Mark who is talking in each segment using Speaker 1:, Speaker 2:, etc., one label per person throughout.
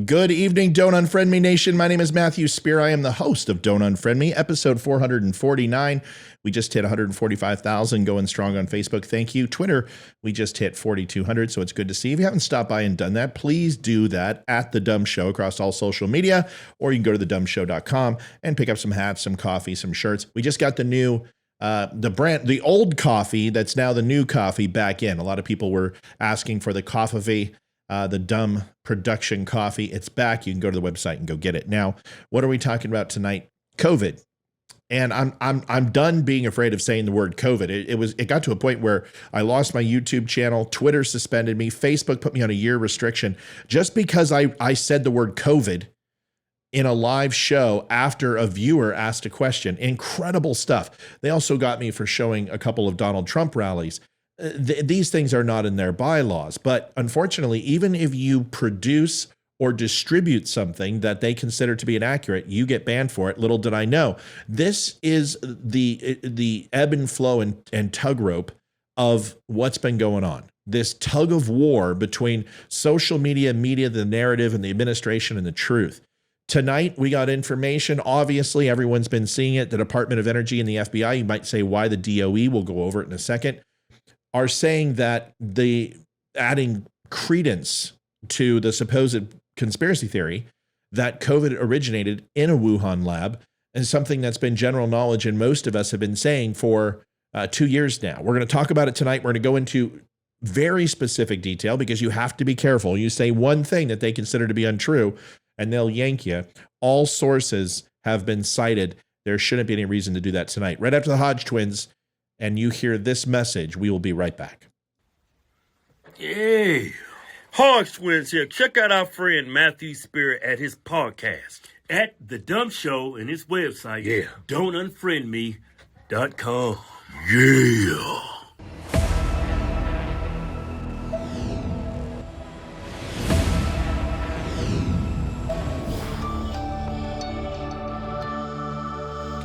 Speaker 1: Good evening, Don't Unfriend Me Nation. My name is Matthew Spear. I am the host of Don't Unfriend Me, episode 449. We just hit 145,000 going strong on Facebook. Thank you. Twitter, we just hit 4,200, so it's good to see. If you haven't stopped by and done that, please do that at The Dumb Show across all social media, or you can go to thedumbshow.com and pick up some hats, some coffee, some shirts. We just got the new the old coffee that's now the new coffee back in. A lot of people were asking for the coffee, the Dumb Production coffee. It's back. You can go to the website and go get it. Now, what are we talking about tonight? COVID. And I'm done being afraid of saying the word COVID. It got to a point where I lost my YouTube channel. Twitter suspended me. Facebook put me on a year restriction just because I said the word COVID in a live show after a viewer asked a question. Incredible stuff. They also got me for showing a couple of Donald Trump rallies. These things are not in their bylaws, but unfortunately, even if you produce or distribute something that they consider to be inaccurate, you get banned for it. Little did I know. This is the ebb and flow and tug rope of what's been going on. This tug of war between social media, the narrative, and the administration and the truth. Tonight, we got information. Obviously, everyone's been seeing it. The Department of Energy and the FBI, you might say why the DOE, we'll go over it in a second, are saying that adding credence to the supposed conspiracy theory that COVID originated in a Wuhan lab is something that's been general knowledge and most of us have been saying for 2 years now. We're going to talk about it tonight. We're going to go into very specific detail because you have to be careful. You say one thing that they consider to be untrue and they'll yank you. All sources have been cited. There shouldn't be any reason to do that tonight. Right after the Hodge twins and you hear this message, we will be right back.
Speaker 2: Hey, Hodge twins here. Check out our friend Matthew Spear at his podcast at The Dumb Show and his website, don'tunfriendme.com. Yeah.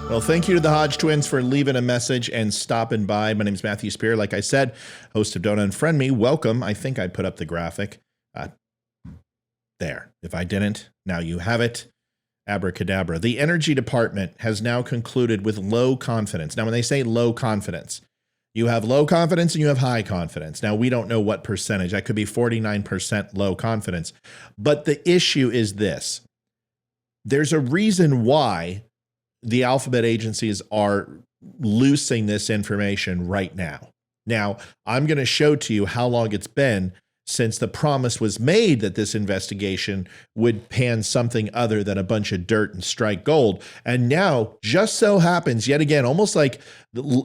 Speaker 1: Well, thank you to the Hodge twins for leaving a message and stopping by. My name is Matthew Spear. Like I said, host of Don't Unfriend Me. Welcome. I think I put up the graphic. There. If I didn't, now you have it. Abracadabra. The Energy Department has now concluded with low confidence. Now, when they say low confidence, you have low confidence and you have high confidence. Now, we don't know what percentage. That could be 49% low confidence. But the issue is this. There's a reason why the alphabet agencies are loosing this information right now. Now, I'm going to show to you how long it's been since the promise was made that this investigation would pan something other than a bunch of dirt and strike gold. And now, just so happens, yet again, almost like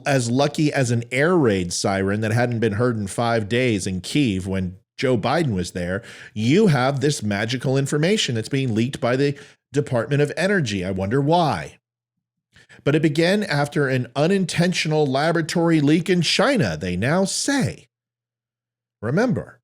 Speaker 1: as lucky as an air raid siren that hadn't been heard in 5 days in Kyiv when Joe Biden was there, you have this magical information that's being leaked by the Department of Energy. I wonder why. But it began after an unintentional laboratory leak in China, they now say. Remember,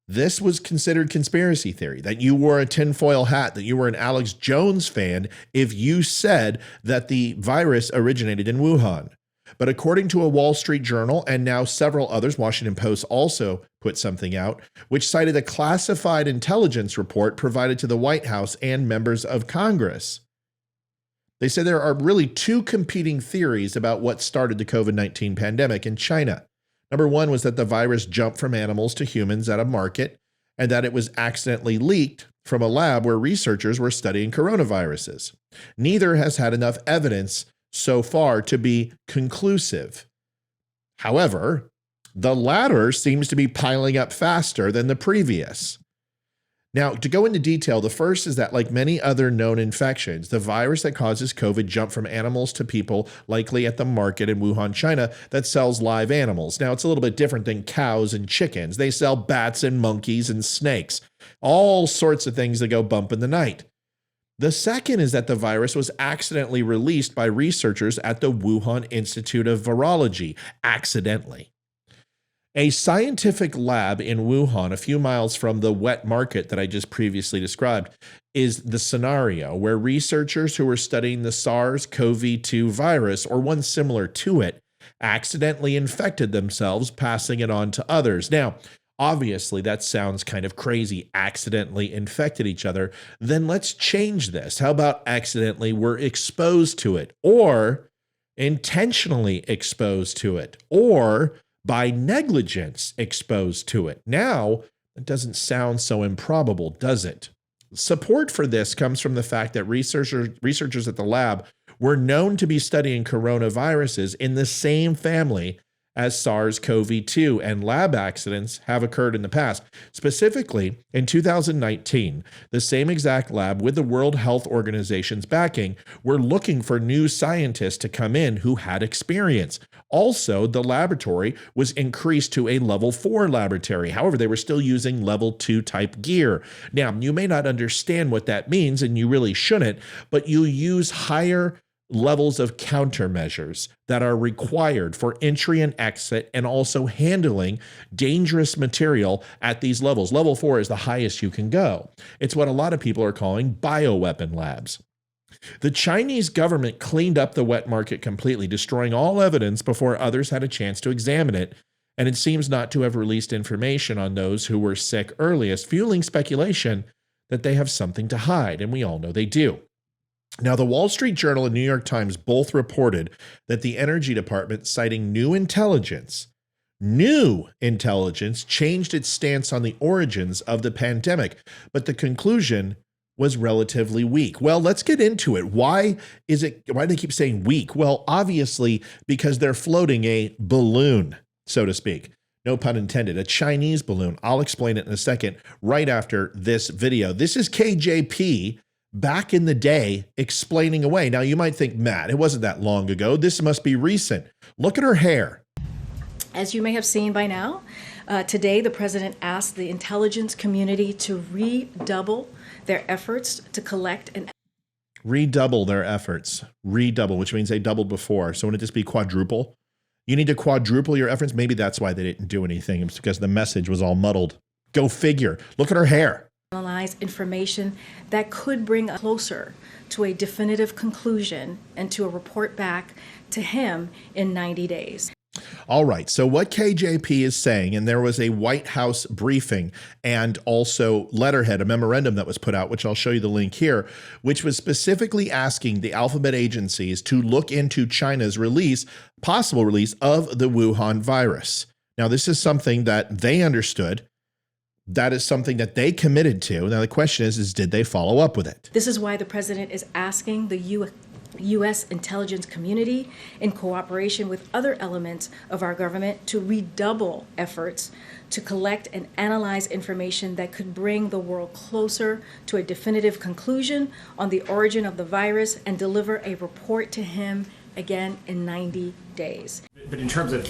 Speaker 1: this was considered conspiracy theory, that you wore a tinfoil hat, that you were an Alex Jones fan if you said that the virus originated in Wuhan. But according to a Wall Street Journal and now several others, Washington Post also put something out, which cited a classified intelligence report provided to the White House and members of Congress. They say there are really two competing theories about what started the COVID-19 pandemic in China. Number one was that the virus jumped from animals to humans at a market and that it was accidentally leaked from a lab where researchers were studying coronaviruses. Neither has had enough evidence so far to be conclusive. However, the latter seems to be piling up faster than the previous. Now, to go into detail, the first is that, like many other known infections, the virus that causes COVID jumped from animals to people, likely at the market in Wuhan, China, that sells live animals. Now, it's a little bit different than cows and chickens. They sell bats and monkeys and snakes, all sorts of things that go bump in the night. The second is that the virus was accidentally released by researchers at the Wuhan Institute of Virology, accidentally. A scientific lab in Wuhan, a few miles from the wet market that I just previously described, is the scenario where researchers who were studying the SARS-CoV-2 virus, or one similar to it, accidentally infected themselves, passing it on to others. Now, Obviously, that sounds kind of crazy, accidentally infected each other. Then let's change this. How about accidentally were exposed to it, or intentionally exposed to it, or by negligence exposed to it? Now, it doesn't sound so improbable, does it? Support for this comes from the fact that researchers at the lab were known to be studying coronaviruses in the same family as SARS-CoV-2, and lab accidents have occurred in the past. Specifically, in 2019, the same exact lab with the World Health Organization's backing were looking for new scientists to come in who had experience. Also, the laboratory was increased to a level 4 laboratory. However, they were still using level 2 type gear. Now, you may not understand what that means, and you really shouldn't, but you use higher levels of countermeasures that are required for entry and exit, and also handling dangerous material at these levels. Level 4 is the highest you can go. It's what a lot of people are calling bioweapon labs. The Chinese government cleaned up the wet market completely, destroying all evidence before others had a chance to examine it, and it seems not to have released information on those who were sick earliest, fueling speculation that they have something to hide, and we all know they do. Now, the Wall Street Journal and New York Times both reported that the Energy Department, citing new intelligence, changed its stance on the origins of the pandemic, but the conclusion was relatively weak. Well, let's get into it. Why do they keep saying weak? Well, obviously, because they're floating a balloon, so to speak. No pun intended, a Chinese balloon. I'll explain it in a second, right after this video. This is KJP back in the day explaining away. Now, you might think, Matt, it wasn't that long ago. This must be recent. Look at her hair.
Speaker 3: As you may have seen by now, today the president asked the intelligence community to redouble their efforts to collect and
Speaker 1: redouble their efforts. Redouble, which means they doubled before. So wouldn't it just be quadruple? You need to quadruple your efforts. Maybe that's why they didn't do anything. It's because the message was all muddled. Go figure. Look at her hair.
Speaker 3: Analyze information that could bring us closer to a definitive conclusion and to a report back to him in 90 days.
Speaker 1: All right. So what KJP is saying, and there was a White House briefing and also letterhead, a memorandum that was put out, which I'll show you the link here, which was specifically asking the alphabet agencies to look into China's possible release of the Wuhan virus. Now, this is something that they understood. That is something that they committed to. Now, the question is did they follow up with it?
Speaker 3: This is why the president is asking the U.S. intelligence community, in cooperation with other elements of our government, to redouble efforts to collect and analyze information that could bring the world closer to a definitive conclusion on the origin of the virus and deliver a report to him again in 90 days.
Speaker 4: But in terms of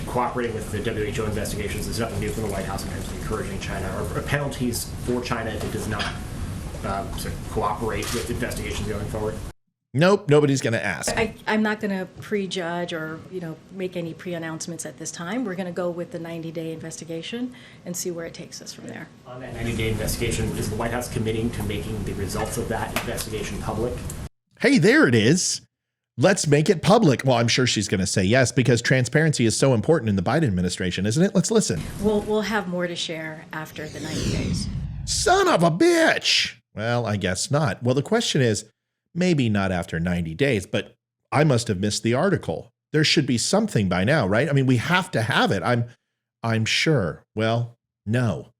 Speaker 4: cooperating with the WHO investigations, there's nothing new from the White House in terms of encouraging China or penalties for China if it does not cooperate with investigations going forward.
Speaker 1: Nope, nobody's going to ask.
Speaker 3: I'm not going to prejudge or make any pre-announcements at this time. We're going to go with the 90-day investigation and see where it takes us from there.
Speaker 4: On that 90-day investigation, is the White House committing to making the results of that investigation public?
Speaker 1: Hey, there it is. Let's make it public. Well, I'm sure she's going to say yes, because transparency is so important in the Biden administration, isn't it? Let's listen.
Speaker 3: We'll have more to share after the 90 days.
Speaker 1: Son of a bitch. Well, I guess not. Well, the question is, maybe not after 90 days, but I must have missed the article. There should be something by now, right? I mean, we have to have it. I'm sure. Well, no,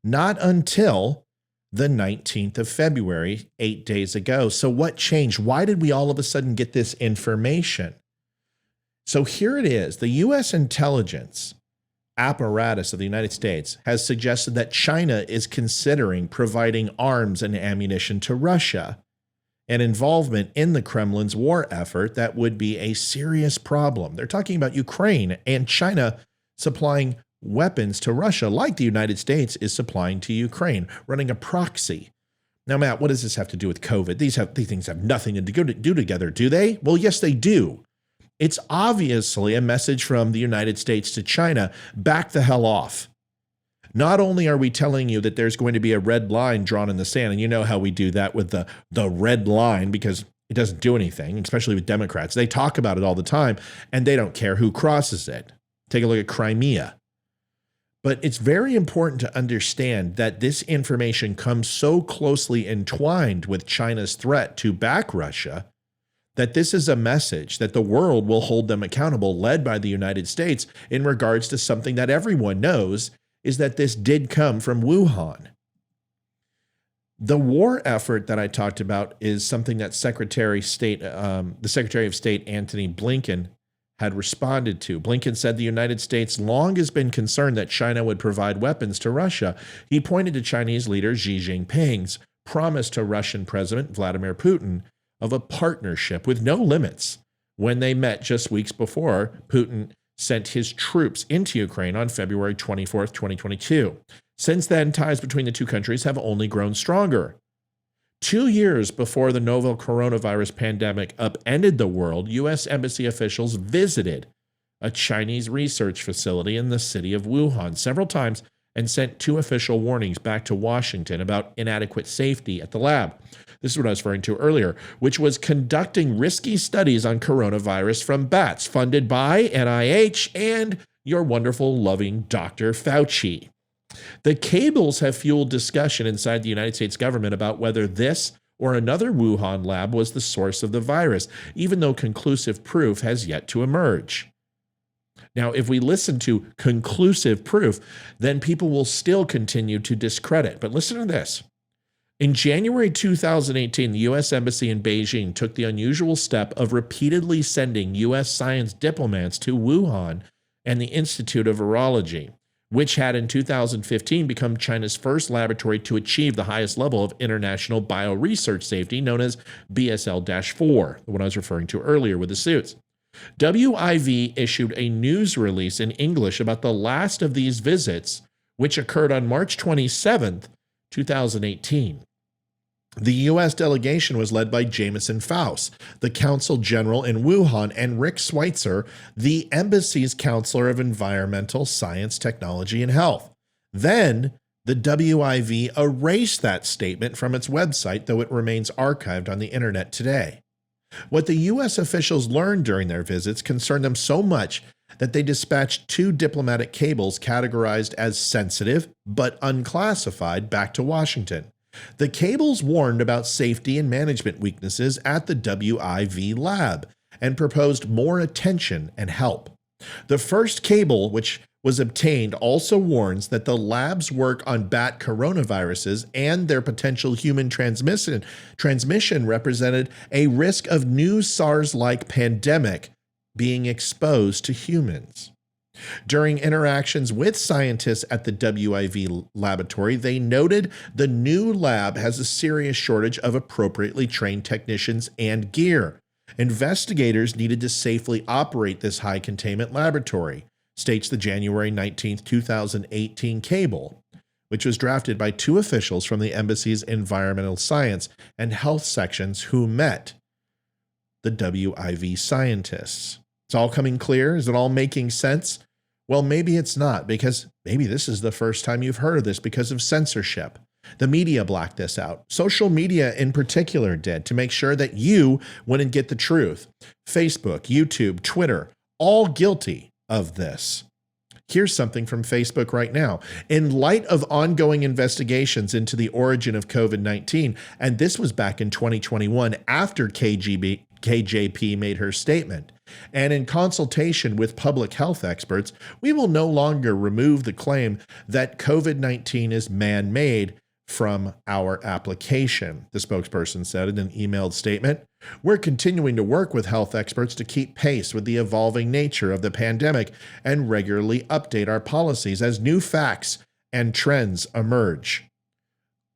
Speaker 1: not until the 19th of February, 8 days ago. So what changed? Why did we all of a sudden get this information? So here it is. The U.S. intelligence apparatus of the United States has suggested that China is considering providing arms and ammunition to Russia. An involvement in the Kremlin's war effort that would be a serious problem. They're talking about Ukraine and China supplying weapons to Russia, like the United States is supplying to Ukraine, running a proxy. Now, Matt, what does this have to do with COVID? These things have nothing to do together, do they? Well, yes, they do. It's obviously a message from the United States to China, back the hell off. Not only are we telling you that there's going to be a red line drawn in the sand, and you know how we do that with the red line, because it doesn't do anything, especially with Democrats. They talk about it all the time, and they don't care who crosses it. Take a look at Crimea. But it's very important to understand that this information comes so closely entwined with China's threat to back Russia that this is a message that the world will hold them accountable, led by the United States, in regards to something that everyone knows is that this did come from Wuhan. The war effort that I talked about is something that the Secretary of State Antony Blinken had responded to. Blinken said the United States long has been concerned that China would provide weapons to Russia. He pointed to Chinese leader Xi Jinping's promise to Russian President Vladimir Putin of a partnership with no limits when they met just weeks before Putin sent his troops into Ukraine on February 24th, 2022. Since then, ties between the two countries have only grown stronger. 2 years before the novel coronavirus pandemic upended the world, U.S. Embassy officials visited a Chinese research facility in the city of Wuhan several times and sent 2 official warnings back to Washington about inadequate safety at the lab. This is what I was referring to earlier, which was conducting risky studies on coronavirus from bats, funded by NIH and your wonderful, loving Dr. Fauci. The cables have fueled discussion inside the United States government about whether this or another Wuhan lab was the source of the virus, even though conclusive proof has yet to emerge. Now, if we listen to conclusive proof, then people will still continue to discredit. But listen to this. In January 2018, the U.S. Embassy in Beijing took the unusual step of repeatedly sending U.S. science diplomats to Wuhan and the Institute of Virology, which had in 2015 become China's first laboratory to achieve the highest level of international bioresearch safety, known as BSL-4, the one I was referring to earlier with the suits. WIV issued a news release in English about the last of these visits, which occurred on March 27th, 2018. The U.S. delegation was led by Jameson Faust, the consul general in Wuhan, and Rick Schweitzer, the embassy's counselor of environmental science, technology, and health. Then, the WIV erased that statement from its website, though it remains archived on the internet today. What the U.S. officials learned during their visits concerned them so much that they dispatched 2 diplomatic cables categorized as sensitive but unclassified back to Washington. The cables warned about safety and management weaknesses at the WIV lab and proposed more attention and help. The first cable, which was obtained, also warns that the lab's work on bat coronaviruses and their potential human transmission represented a risk of new SARS-like pandemic being exposed to humans. During interactions with scientists at the WIV laboratory, they noted the new lab has a serious shortage of appropriately trained technicians and gear. Investigators needed to safely operate this high containment laboratory, states the January 19, 2018 cable, which was drafted by 2 officials from the embassy's environmental science and health sections who met the WIV scientists. It's all coming clear? Is it all making sense? Well, maybe it's not, because maybe this is the first time you've heard of this because of censorship. The media blacked this out. Social media in particular did, to make sure that you wouldn't get the truth. Facebook, YouTube, Twitter, all guilty of this. Here's something from Facebook right now. In light of ongoing investigations into the origin of COVID-19, and this was back in 2021 after KJP made her statement, and in consultation with public health experts, we will no longer remove the claim that COVID-19 is man-made from our application, the spokesperson said in an emailed statement. We're continuing to work with health experts to keep pace with the evolving nature of the pandemic and regularly update our policies as new facts and trends emerge.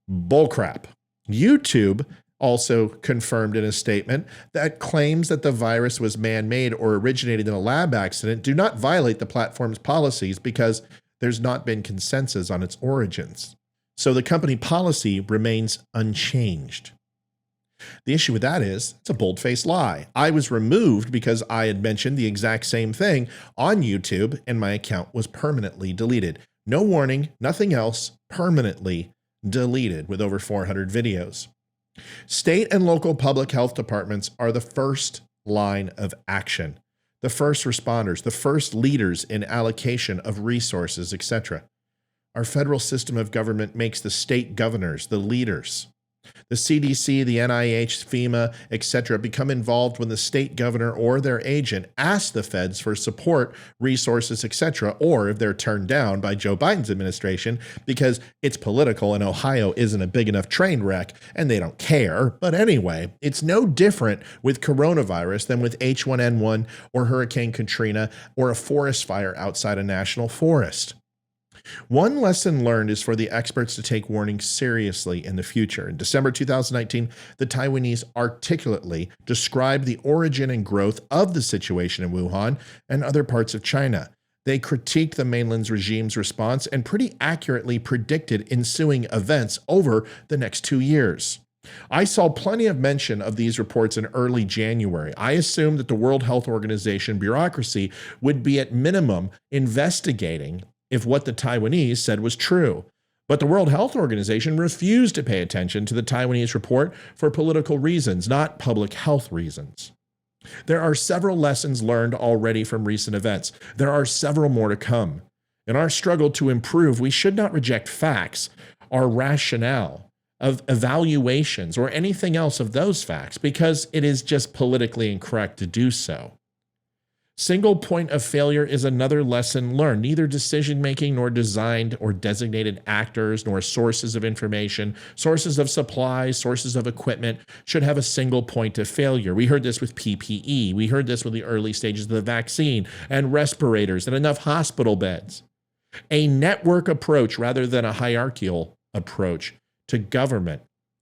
Speaker 1: Bullcrap. YouTube also confirmed in a statement that claims that the virus was man-made or originated in a lab accident do not violate the platform's policies because there's not been consensus on its origins. So the company policy remains unchanged. The issue with that is it's a bold-faced lie. I was removed because I had mentioned the exact same thing on YouTube and my account was permanently deleted. No warning, nothing else, permanently deleted with over 400 videos. State and local public health departments are the first line of action, the first responders, the first leaders in allocation of resources, etc. Our federal system of government makes the state governors the leaders. The CDC, the NIH, FEMA, etc. become involved when the state governor or their agent asks the feds for support, resources, etc., or if they're turned down by Joe Biden's administration because it's political and Ohio isn't a big enough train wreck and they don't care. But anyway, it's no different with coronavirus than with H1N1 or Hurricane Katrina or a forest fire outside a national forest. One lesson learned is for the experts to take warnings seriously in the future. In December 2019, the Taiwanese articulately described the origin and growth of the situation in Wuhan and other parts of China. They critiqued the mainland's regime's response and pretty accurately predicted ensuing events over the next 2 years. I saw plenty of mention of these reports in early January. I assumed that the World Health Organization bureaucracy would be at minimum investigating if what the Taiwanese said was true. But the World Health Organization refused to pay attention to the Taiwanese report for political reasons, not public health reasons. There are several lessons learned already from recent events. There are several more to come. In our struggle to improve, we should not reject facts, our rationale of evaluations, or anything else of those facts, because it is just politically incorrect to do so. Single point of failure is another lesson learned. Neither decision-making nor designed or designated actors nor sources of information, sources of supplies, sources of equipment should have a single point of failure. We heard this with PPE. We heard this with the early stages of the vaccine and respirators and enough hospital beds. A network approach rather than a hierarchical approach to government,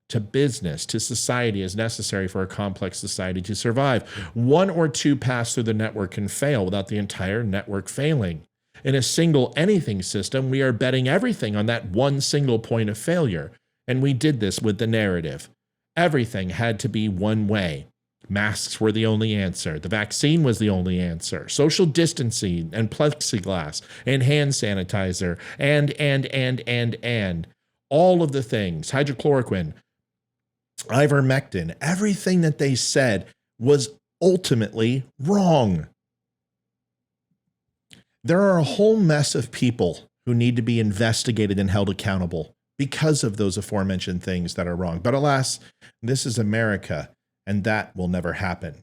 Speaker 1: to business, to society is necessary for a complex society to survive. One or two paths through the network can fail without the entire network failing. In a single anything system, we are betting everything on that one single point of failure. And we did this with the narrative. Everything had to be one way. Masks were the only answer. The vaccine was the only answer. Social distancing and plexiglass and hand sanitizer and. All of the things, hydrochloroquine, ivermectin, everything that they said was ultimately wrong. There are a whole mess of people who need to be investigated and held accountable because of those aforementioned things that are wrong. But alas, this is America, and that will never happen.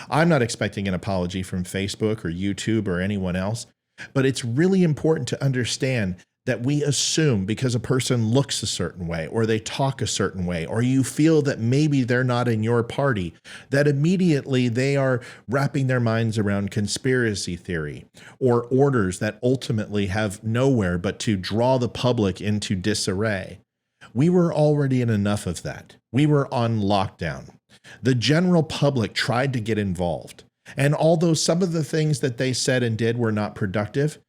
Speaker 1: I'm not expecting an apology from Facebook or YouTube or anyone else, but it's really important to understand that we assume because a person looks a certain way or they talk a certain way, or you feel that maybe they're not in your party, that immediately they are wrapping their minds around conspiracy theory or orders that ultimately have nowhere but to draw the public into disarray. We were already in enough of that. We were on lockdown. The general public tried to get involved. And although some of the things that they said and did were not productive,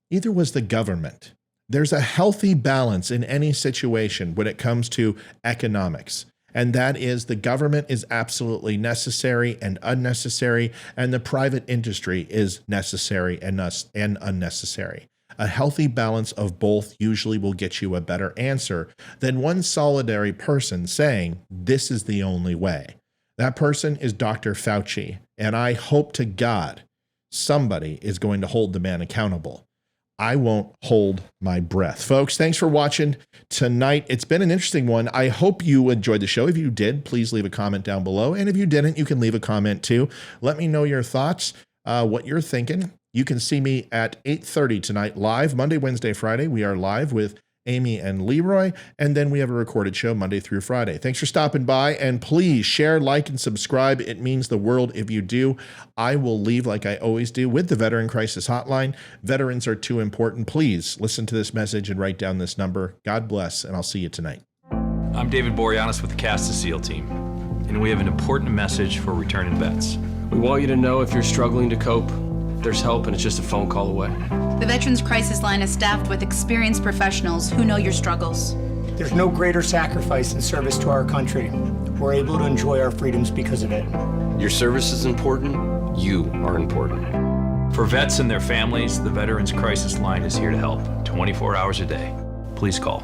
Speaker 1: neither was the government. There's a healthy balance in any situation when it comes to economics, and that is the government is absolutely necessary and unnecessary, and the private industry is necessary and unnecessary. A healthy balance of both usually will get you a better answer than one solitary person saying, this is the only way. That person is Dr. Fauci, and I hope to God somebody is going to hold the man accountable. I won't hold my breath. Folks, thanks for watching tonight. It's been an interesting one. I hope you enjoyed the show. If you did, please leave a comment down below. And if you didn't, you can leave a comment too. Let me know your thoughts, what you're thinking. You can see me at 8:30 tonight live, Monday, Wednesday, Friday. We are live with Amy and Leroy, and then we have a recorded show Monday through Friday. Thanks for stopping by, and please share, like, and subscribe. It means the world if you do. I will leave like I always do with the Veteran Crisis Hotline. Veterans are too important. Please listen to this message and write down this number. God bless, and I'll see you tonight.
Speaker 5: I'm David Boreanaz with the Cast SEAL team, and we have an important message for returning vets.
Speaker 6: We want you to know if you're struggling to cope, there's help and it's just a phone call away.
Speaker 7: The Veterans Crisis Line is staffed with experienced professionals who know your struggles.
Speaker 8: There's no greater sacrifice in service to our country. We're able to enjoy our freedoms because of it.
Speaker 6: Your service is important. You are important.
Speaker 5: For vets and their families, the Veterans Crisis Line is here to help 24 hours a day. Please call